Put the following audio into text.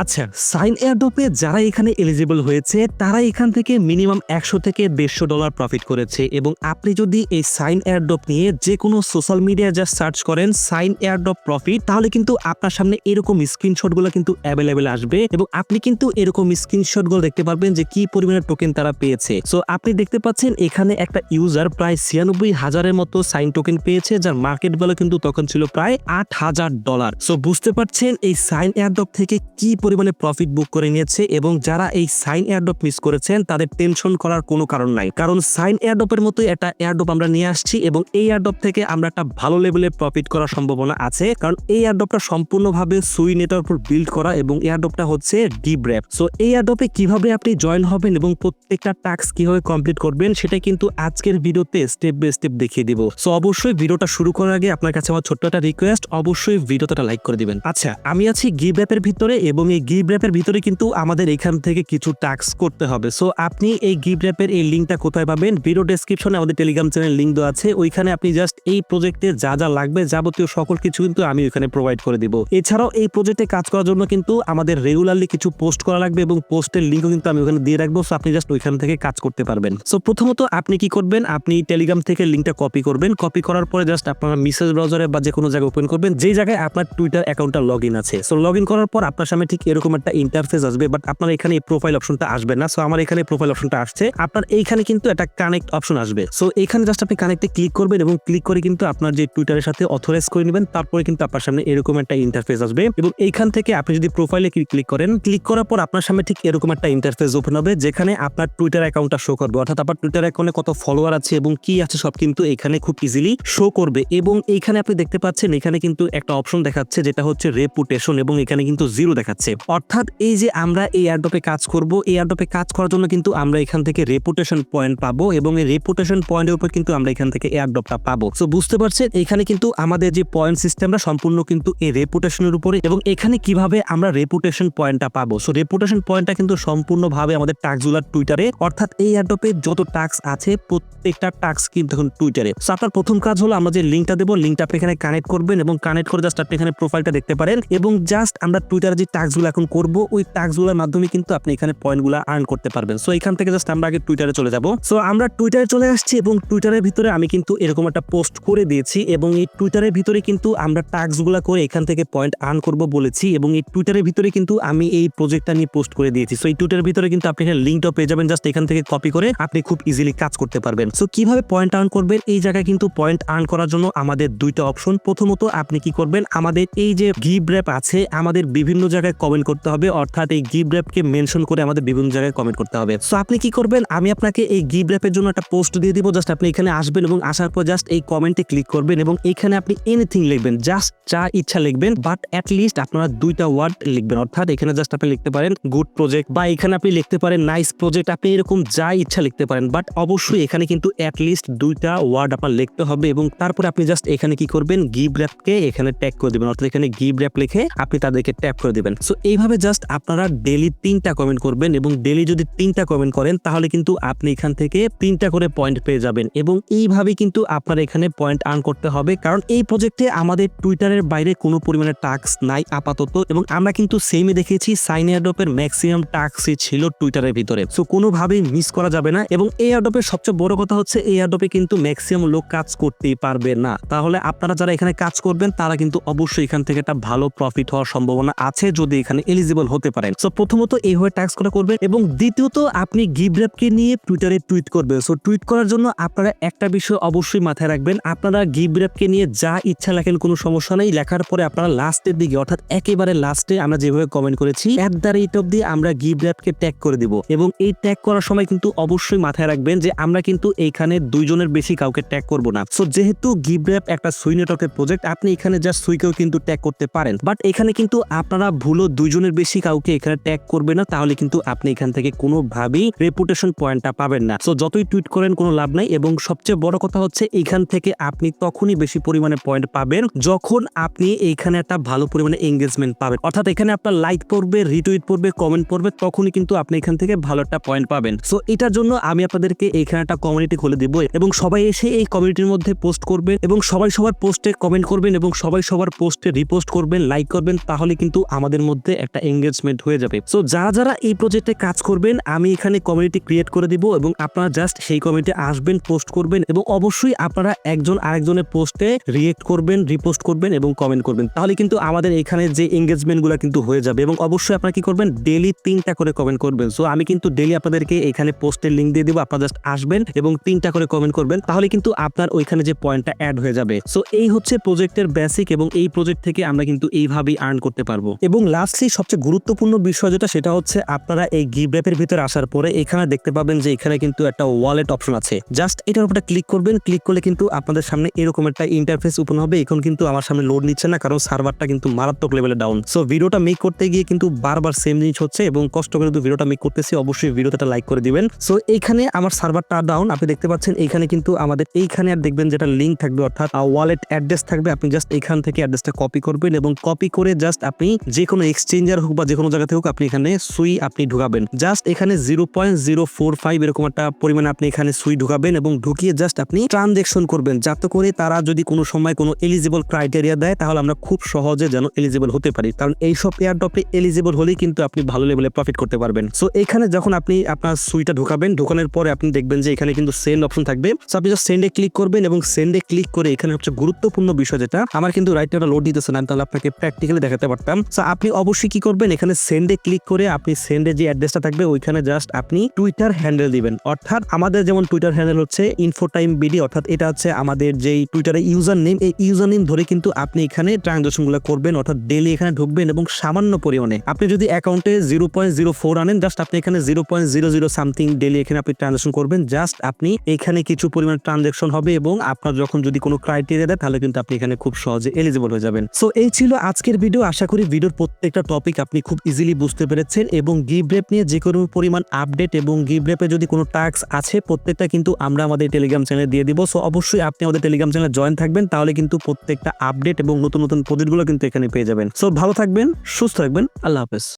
আচ্ছা, সাইন এয়ারড্রপে যারা এখানে এলিজিবল হয়েছে তারা এখান থেকে মিনিমাম $100 থেকে $150 প্রফিট করেছে এবং আপনি যদি এই সাইন এয়ারড্রপ নিয়ে যে কোনো সোশ্যাল মিডিয়ায় জাস্ট সার্চ করেন সাইন এয়ারড্রপ প্রফিট, তাহলে কিন্তু আপনার সামনে এরকম স্ক্রিনশটগুলো কিন্তু অ্যাভেলেবেল আসবে এবং আপনি কিন্তু এরকম স্ক্রিনশটগুলো দেখতে পারবেন যে কি পরিমাণে টোকেন তারা পেয়েছে। সো আপনি দেখতে পাচ্ছেন এখানে একটা ইউজার প্রায় 96,000-এর মতো সাইন টোকেন পেয়েছে, যার মার্কেট ভ্যালু কিন্তু তখন ছিল প্রায় $8,000। সো বুঝতে পারছেন এই সাইন এয়ারড্রপ থেকে কি পরিমাণে প্রফিট বুক করে নিয়েছে এবং যারা এই সাইন এয়ারড্রপ মিস করেছেন তাদের টেনশন করার কোনো কারণ নাই, কারণ সাইন এয়ারড্রপের মতোই একটা এয়ারড্রপ আমরা নিয়ে আসছি এবং এই এয়ারড্রপ থেকে আমরা একটা ভালো লেভেলের প্রফিট করার সম্ভাবনা আছে, কারণ এই এয়ারড্রপটা সম্পূর্ণভাবে সুই নেটের উপর বিল্ড করা এবং এয়ারড্রপটা হচ্ছে গিভর্যাপ। সো এই এয়ারড্রপে কিভাবে আপনি জয়েন হবেন এবং প্রত্যেকটা টাস্ক কিভাবে কমপ্লিট করবেন সেটা কিন্তু আজকের ভিডিওতে স্টেপ বাই স্টেপ দেখিয়ে দিব। সো অবশ্যই ভিডিওটা শুরু করার আগে আপনার কাছে আমার ছোট্ট একটা রিকোয়েস্ট, অবশ্যই ভিডিওটা লাইক করে দিবেন। আচ্ছা, আমি আছি গিভর্যাপের ভিতরে এবং এই গিভর্যাপের ভিতরে কিন্তু আমাদের এখান থেকে কিছু টাস্ক করতে হবে। সো আপনি এই গিভর্যাপের এই লিঙ্কটা কোথায় পাবেন? ভিডিও ডেসক্রিপশনে আমাদের টেলিগ্রাম চ্যানেল লিঙ্ক দেওয়া আছে, ওইখানে আপনি জাস্ট এই প্রজেক্টে যা যা লাগবে যাবতীয় সকল কিছু কিন্তু আমি ওইখানে প্রোভাইড করে দিব। এছাড়াও এই প্রজেক্টে কাজ করার জন্য কিন্তু আমাদের রেগুলারলি কিছু পোস্ট করা লাগবে এবং পোস্টের লিঙ্কও কিন্তু আমি ওখানে দিয়ে রাখবো। সো আপনি জাস্ট ওইখান থেকে কাজ করতে পারবেন। সো প্রথমত আপনি কি করবেন, আপনি টেলিগ্রাম থেকে লিঙ্কটা কপি করবেন। কপি করার পরে জাস্ট আপনার মেসেজ ব্রাউজারে বা যে কোনো জায়গায় ওপেন করবেন যে জায়গায় আপনার টুইটার অ্যাকাউন্টটা লগ ইন আছে। সো লগ ইন করার পর আপনার সামনে ঠিক এরকম একটা ইন্টারফেস আসবে, বাট আপনার এখানে এই প্রোফাইল অপশনটা আসবে না। সো আমার এখানে প্রোফাইল অপশনটা আসছে, আপনার এইখানে কিন্তু একটা কানেক্ট অপশন আসবে। সো এখানে জাস্ট আপনি কানেক্টে ক্লিক করবেন এবং ক্লিক করে কিন্তু আপনার যে টুইটারের সাথে অথরাইজ করে নেবেন। তারপরে কিন্তু আপনার সামনে এরকম একটা ইন্টারফেস আসবে এবং এইখান থেকে আপনি যদি প্রোফাইলে ক্লিক করেন, ক্লিক করার পর আপনার সামনে ঠিক এরকম একটা ইন্টারফেস ওপেন হবে যেখানে আপনার টুইটার অ্যাকাউন্টটা শো করবে, অর্থাৎ আপনার টুইটার অ্যাকাউন্টে কত ফলোয়ার আছে এবং কি আছে সব কিন্তু এখানে খুব ইজিলি শো করবে। এবং এইখানে আপনি দেখতে পাচ্ছেন এখানে কিন্তু একটা অপশন দেখাচ্ছে যেটা হচ্ছে রেপুটেশন এবং এখানে কিন্তু 0 দেখাচ্ছে, অর্থাৎ এই যে আমরা এই এয়ারড্রপে কাজ করব, এই এয়ারড্রপে কাজ করার জন্য কিন্তু আমরা এখান থেকে রেপুটেশন পয়েন্ট পাবো এবং এই রেপুটেশন পয়েন্টের উপর কিন্তু আমরা এখান থেকে এয়ারড্রপটা পাবো। সো বুঝতে পারছেন এখানে কিন্তু আমাদের যে পয়েন্ট সিস্টেমটা সম্পূর্ণ কিন্তু এই রেপুটেশনের উপরে এবং এখানে কিভাবে আমরা রেপুটেশন পয়েন্টটা পাবো। সো রেপুটেশন পয়েন্টটা কিন্তু সম্পূর্ণভাবে আমাদের টাস্কগুলোর টুইটারে, অর্থাৎ এই এয়ারড্রপে যত টাস্ক আছে প্রত্যেকটা টাস্ক কিন্তু এখন টুইটারে। সো আপনার প্রথম কাজ হলো আমরা যে লিঙ্কটা দেবো, লিঙ্কটা আপনি এখানে কানেক্ট করবেন এবং কানেক্ট করে জাস্ট আপনি এখানে প্রোফাইলটা দেখতে পারেন এবং জাস্ট আমরা টুইটারে যে টাস্কগুলো এখন করব ওই টাস্কগুলোর মাধ্যমে কিন্তু আপনি এখানে পয়েন্টগুলো আর্ন করতে পারবেন। সো এখান থেকে জাস্ট আমরা আগে টুইটারে চলে যাব। সো আমরা টুইটারে চলে আসছি এবং টুইটারের ভিতরে আমি কিন্তু এরকম একটা পোস্ট করে দিয়েছি এবং এই টুইটারের ভিতরে কিন্তু আমরা টাস্কগুলো করে এখান থেকে পয়েন্ট আর্ন করব বলেছি এবং এই টুইটারের ভিতরে কিন্তু আমি এই প্রজেক্টটা নিয়ে পোস্ট করে দিয়েছি। সো এই টুইটারের ভিতরে কিন্তু আপনি এখানে লিঙ্কটা পেয়ে যাবেন, জাস্ট এখান থেকে কপি করে আপনি খুব ইজিলি কাজ করতে পারবেন। সো কিভাবে পয়েন্ট আর্ন করবেন, এই জায়গায় কিন্তু পয়েন্ট আর্ন করার জন্য আমাদের দুইটা অপশন। প্রথমত আপনি কি করবেন, আমাদের এই যে গিভর্যাপ আছে আমাদের বিভিন্ন জায়গায় কমেন্ট করতে হবে, অর্থাৎ এই গিভর্যাপকে মেনশন করে আমাদের বিভিন্ন জায়গায় কমেন্ট করতে হবে। সো আপনি কি করবেন, আমি আপনাকে এই গিভর্যাপের জন্য একটা পোস্ট দিয়ে দিব, জাস্ট আপনি এখানে আসবেন এবং আসার পর জাস্ট এই কমেন্টে ক্লিক করবেন এবং এখানে আপনি এনিথিং লিখবেন, জাস্ট যা ইচ্ছা লিখবেন, বাট অ্যাটলিস্ট আপনারা দুইটা ওয়ার্ড লিখবেন, অর্থাৎ এখানে জাস্ট আপনি লিখতে পারেন গুড প্রজেক্ট বা এখানে আপনি লিখতে পারেন নাইস প্রজেক্ট, আপনি এরকম যা ইচ্ছা লিখতে পারেন, বাট অবশ্যই এখানে কিন্তু অ্যাটলিস্ট দুইটা ওয়ার্ড আপনার লিখতে হবে এবং তারপরে আপনি জাস্ট এখানে কি করবেন, গিভর্যাপকে এখানে ট্যাগ করে দিবেন, অর্থাৎ এখানে গিভর্যাপ লিখে আপনি তাদেরকে ট্যাগ করে দিবেন। সো এইভাবে জাস্ট আপনারা ডেইলি 3টা কমেন্ট করবেন এবং ডেইলি যদি 3টা কমেন্ট করেন তাহলে কিন্তু আপনি এখান থেকে 3টা করে পয়েন্ট পেয়ে যাবেন এবং এইভাবে কিন্তু আপনার এখানে পয়েন্ট আর্ন করতে হবে, কারণ এই প্রজেক্টে আমাদের টুইটারের বাইরে কোনো পরিমাণে টাস্ক নাই আপাতত এবং আমরা কিন্তু সেমই দেখেছি সাইন এয়ারড্রপের ম্যাক্সিমাম টাস্কই ছিল টুইটারের ভিতরে। সো কোনোভাবেই মিস করা যাবে না এবং এই এয়ারড্রপের সবচেয়ে বড় কথা হচ্ছে এই এয়ারড্রপে কিন্তু ম্যাক্সিমাম লোক কাজ করতেই পারবে না, তাহলে আপনারা যারা এখানে কাজ করবেন তারা কিন্তু অবশ্যই এখান থেকে একটা ভালো প্রফিট হওয়ার সম্ভাবনা আছে যদি এখানে এলিজিবল হতে পারেন। সো প্রথমত এইভাবে টাস্ক করবেন এবং দ্বিতীয়ত আপনি গিভর্যাপকে নিয়ে টুইটারে টুইট করবেন। সো টুইট করার জন্য আপনারা একটা বিষয় অবশ্যই মাথায় রাখবেন, আপনারা গিভর্যাপকে নিয়ে যা ইচ্ছা লেখেন কোনো সমস্যা নেই, লেখার পরে আপনারা লাস্টের দিকে অর্থাৎ একেবারে লাস্টে আমরা যেভাবে কমেন্ট করেছি @ দিয়ে আমরা গিভর্যাপকে ট্যাগ করে দিব এবং এই ট্যাগ করার সময় কিন্তু অবশ্যই মাথায় রাখবেন যে আমরা কিন্তু এইখানে 2 জনের বেশি কাউকে ট্যাগ করব না। সো যেহেতু গিভর্যাপ একটা সুই নেটওয়ার্কের প্রজেক্ট, আপনি এখানে জাস্ট সুইকেও কিন্তু ট্যাগ করতে পারেন, বাট এখানে কিন্তু আপনারা ভুলও 2 জনের বেশি কাউকে এখানে ট্যাগ করবে না, তাহলে কিন্তু আপনি এখান থেকে কোনোভাবেই রেপুটেশন পয়েন্টটা পাবেন না। সো যতই টুইট করেন কোনো লাভ নাই এবং সবচেয়ে বড় কথা হচ্ছে এখান থেকে আপনি তখনই বেশি পরিমাণে পয়েন্ট পাবেন যখন আপনি এইখানে একটা ভালো পরিমাণে এঙ্গেজমেন্ট পাবেন, অর্থাৎ এখানে আপনার লাইক পড়বে, রিটুইট পড়বে, কমেন্ট পড়বে, তখনই কিন্তু আপনি এখান থেকে ভালো একটা পয়েন্ট পাবেন। সো এটার জন্য আমি আপনাদেরকে এখানে একটা কমিউনিটি খুলে দিব এবং সবাই এসে এই কমিউনিটির মধ্যে পোস্ট করবেন এবং সবাই সবার পোস্টে কমেন্ট করবেন এবং সবাই সবার পোস্টে রিপোস্ট করবেন, লাইক করবেন, তাহলে কিন্তু আমাদের মধ্যে মধ্যে একটা এঙ্গেজমেন্ট হয়ে যাবে। সো যারা যারা এই প্রজেক্টে কাজ করবেন আমি এখানে কমিউনিটি ক্রিয়েট করে দিব এবং আপনারা জাস্ট সেই কমিউনিটি আসবেন, পোস্ট করবেন এবং অবশ্যই আপনারা একজন আরেকজনের পোস্টে রিয়েক্ট করবেন, রিপোস্ট করবেন এবং কমেন্ট করবেন। তাহলে কিন্তু আমাদের এখানে যে এঙ্গেজমেন্টগুলো কিন্তু হয়ে যাবে এবং অবশ্যই আপনারা কি করবেন, ডেইলি 3টা করে কমেন্ট করবেন। সো আমি কিন্তু ডেইলি আপনাদেরকে এখানে পোস্টের লিংক দিয়ে দিব, আপনারা জাস্ট আসবেন এবং 3টা করে কমেন্ট করবেন, তাহলে কিন্তু আপনার ওইখানে যে পয়েন্টটা অ্যাড হয়ে যাবে। সো এই হচ্ছে প্রজেক্টের বেসিক এবং এই প্রজেক্ট থেকে আমরা কিন্তু এইভাবেই আর্ন করতে পারবো। এবং লাস্টলি সবচেয়ে গুরুত্বপূর্ণ বিষয় যেটা, সেটা হচ্ছে আপনারা এই গিভ র্যাপের ভিতরে আসার পরে এখানে দেখতে পাবেন যে এখানে কিন্তু একটা ওয়ালেট অপশন আছে। জাস্ট এটার উপরে ক্লিক করবেন, ক্লিক করলে কিন্তু আপনাদের সামনে এরকম একটা ইন্টারফেস ওপেন হবে। এখন কিন্তু আমার সামনে লোড নিচ্ছে না, কারণ সার্ভারটা কিন্তু মারাত্মক লেভেলে ডাউন। সো ভিডিওটা মেক করতে গিয়ে কিন্তু বারবার সেম জিনিস হচ্ছে এবং কষ্ট করে কিন্তু ভিডিওটা মেক করতেছি, অবশ্যই ভিডিওতে একটা লাইক করে দিবেন। সো এইখানে আমার সার্ভারটা ডাউন, আপনি দেখতে পাচ্ছেন এইখানে কিন্তু আমাদের এইখানে আর দেখবেন যেটা লিঙ্ক থাকবে, অর্থাৎ ওয়ালেট অ্যাড্রেস থাকবে। আপনি জাস্ট এইখান থেকে অ্যাড্রেসটা কপি করবেন এবং কপি করে জাস্ট আপনি যে কোনো এক্সচেঞ্জার হোক বা যে কোনো জায়গা থেকে হোক আপনি এখানে সুই আপনি ঢুকাবেন। জাস্ট এখানে 0.045 এরকম একটা পরিমাণে আপনি এখানে সুই ঢুকাবেন এবং ঢুকিয়ে জাস্ট আপনি ট্রানজাকশন করবেন, যাতে করে তারা যদি কোনো সময় কোনো এলিজিবল ক্রাইটেরিয়া দেয় তাহলে আমরা খুব সহজে যেন এলিজিবল হতে পারি। কারণ এইসব এয়ারড্রপে এলিজিবল হলেই কিন্তু আপনি ভালো লেভেলে প্রফিট করতে পারবেন। সো এখানে যখন আপনি আপনার সুইটা ঢুকাবেন, ঢুকানোর পরে আপনি দেখবেন যে এখানে কিন্তু সেন্ড অপশন থাকবে। সো আপনি জাস্ট সেন্ডে ক্লিক করবেন এবং সেন্ডে ক্লিক করে এখানে হচ্ছে গুরুত্বপূর্ণ বিষয় যেটা, আমার কিন্তু রাইট নাও লোড দিতেছে না, তাহলে আপনাকে প্র্যাকটিক্যালি দেখাতে পারতাম। সো আপনি অবশ্যই কি করবেন, এখানে সেন্ডে ক্লিক করে আপনি সেন্ডে যে অ্যাড্রেসটা থাকবে ওইখানে জাস্ট আপনি টুইটার হ্যান্ডেল দিবেন। অর্থাৎ আমাদের যেমন টুইটার হ্যান্ডেল হচ্ছে ইনফোটাইম বিডি, অর্থাৎ এটা হচ্ছে আমাদের যেই টুইটারের ইউজার নেম, এই ইউজার নেম ধরে কিন্তু আপনি এখানে ট্রানজাকশনগুলো করবেন, অর্থাৎ ডেইলি এখানে ঢুকবেন এবং সামান্য পরিমাণে আপনি যদি অ্যাকাউন্টে 0.04 আনেন, জাস্ট আপনি এখানে 0.00 সামথিং ডেইলি এখানে আপনি ট্রানজাকশন করবেন। জাস্ট আপনি এখানে কিছু পরিমাণ ট্রানজাকশন হবে এবং আপনার যখন যদি কোনো ক্রাইটেরিয়া দেয় তাহলে কিন্তু আপনি এখানে খুব সহজে এলিজিবল হয়ে যাবেন। সো এই ছিল আজকের ভিডিও। আশা করি ভিডিওর প্রত্যেকটা টপিক আপনি খুব ইজিলি বুঝতে পেরেছেন এবং গিভ র্যাপ নিয়ে যে কোনো পরিমাণ আপডেট এবং গিভ র্যাপে যদি কোনো টাস্ক আছে প্রত্যেকটা কিন্তু আমরা আমাদের টেলিগ্রাম চ্যানেলে দিয়ে দিব। সো অবশ্যই আপনি আমাদের টেলিগ্রাম চ্যানেলে জয়েন থাকবেন, তাহলে কিন্তু প্রত্যেকটা আপডেট এবং নতুন নতুন প্রজেক্টগুলো কিন্তু এখানে পেয়ে যাবেন। সো ভালো থাকবেন, সুস্থ থাকবেন, আল্লাহ হাফেজ।